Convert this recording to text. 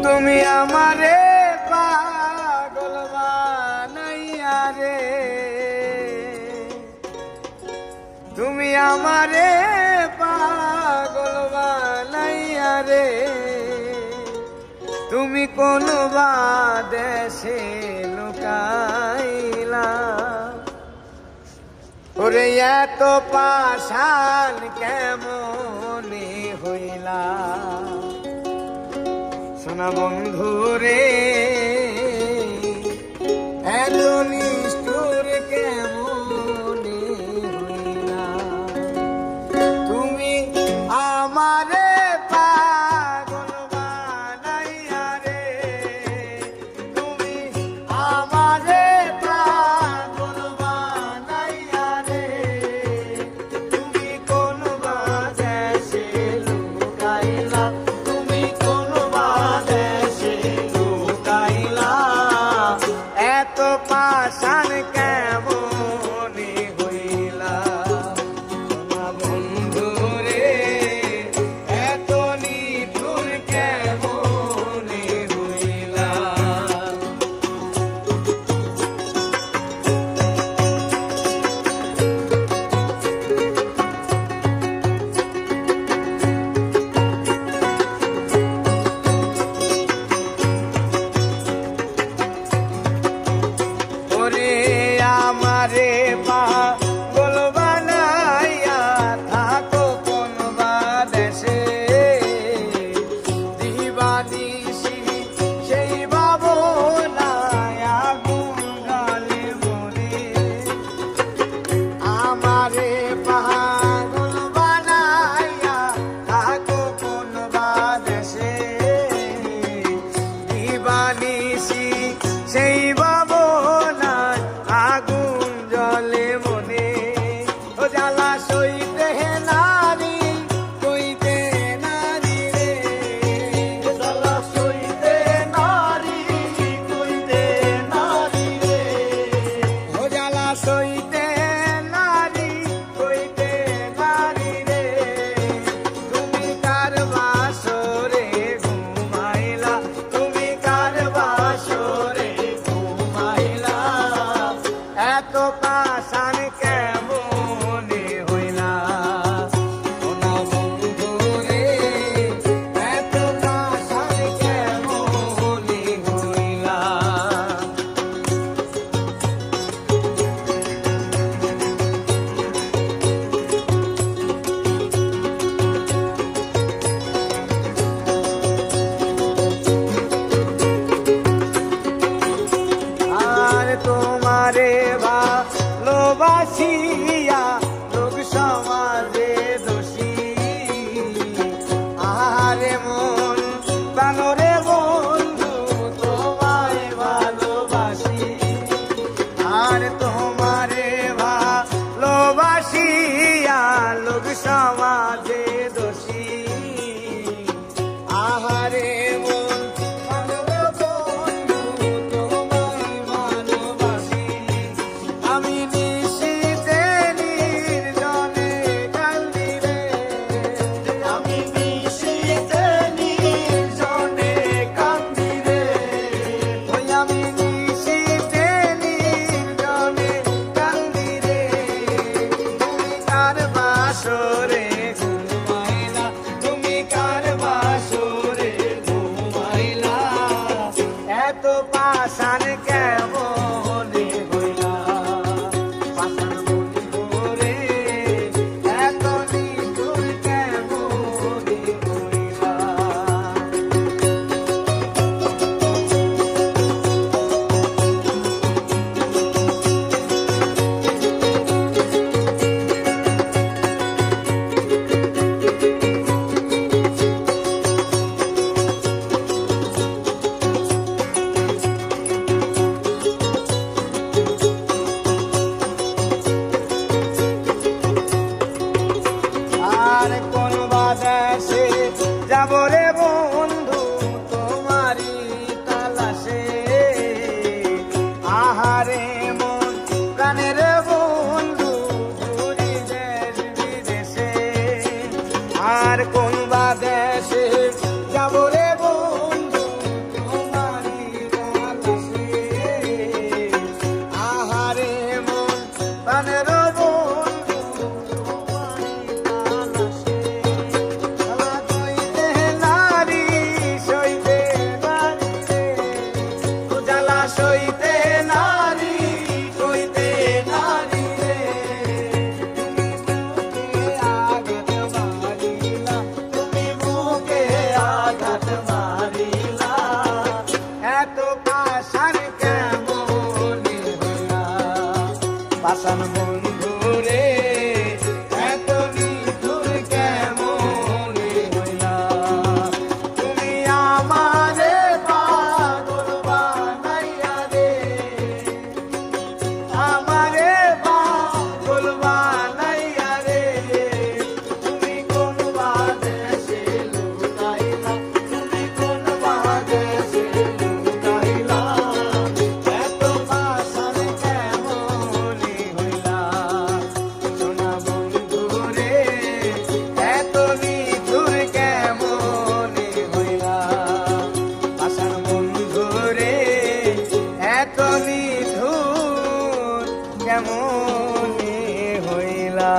তুমি আমারে পাগল বানাইয়া রে, তুমি আমারে পাগল বানাইয়া রে, তুমি কোন বা দেশে লুকাইলা। ওরে এত পাষাণ কেমনে হইলা, সোনা বন্ধু রে এত নিষ্ঠুর কেমনে হইলা। তুমি আমারে পাগল বানাইয়া রে, তুমি আমারে পাগল বানাইয়া রে, তুমি কোন বা দেশে লুকাইলা, তুমি কোন বা দেশে লুকাইলা। এত পাষাণ কেমনে হইলা, বন্ধু রে এত নিঠুর কেমনে হইলা। ওরে আমারে পাগল বানাইয়া থাকো কোন বা দেশে, দিবানিশি সেই ভাবনায় আগুন জ্বলে মরে। আমারে পাগল বানাইয়া থাকো কোন বা দেশে, দিবানিশি সেই ভাবনায় আগুন জ্বলে মনে। ও জ্বালা সইতে নারী কইতে নারী রে, জ্বালা সইতে নারী কইতে নারী রে, ও জ্বালা সইতে নারী কইতে নারী রে, তুমি কার বাসরে ঘুমাইলা, তুমি কার বাসরে ঘুমাইলা। এত পাষাণ কেমনে হইলা, সোনা বন্ধু রে এত পাষাণ কেমনে হইলা। আর তোমারে ভালোবাসিয়া লোক সমাজে দোষী, আহারে মন প্রাণরে বন্ধু তোমায় ভালোবাসি। আর তোমারে ভালোবাসিয়া লোক সমাজে দোষী, আহারে মন প্রাণরে বন্ধু তোমায় ভালোবাসি। আমি নিশীথে নির্জনে কান্দি রে, আমি নিশীথে নির্জনে কান্দি রে, ওই আমি নিশীথে নির্জনে কান্দি রে, তুমি কার বাসরে ঘুমাইলা, তুমি কার বাসরে ঘুমাইলা। এত পাষাণ কেমনে হইলা, পাষাণ বন্ধু রে এত নিঠুর কেমনে হইলা। কেমন হইলা।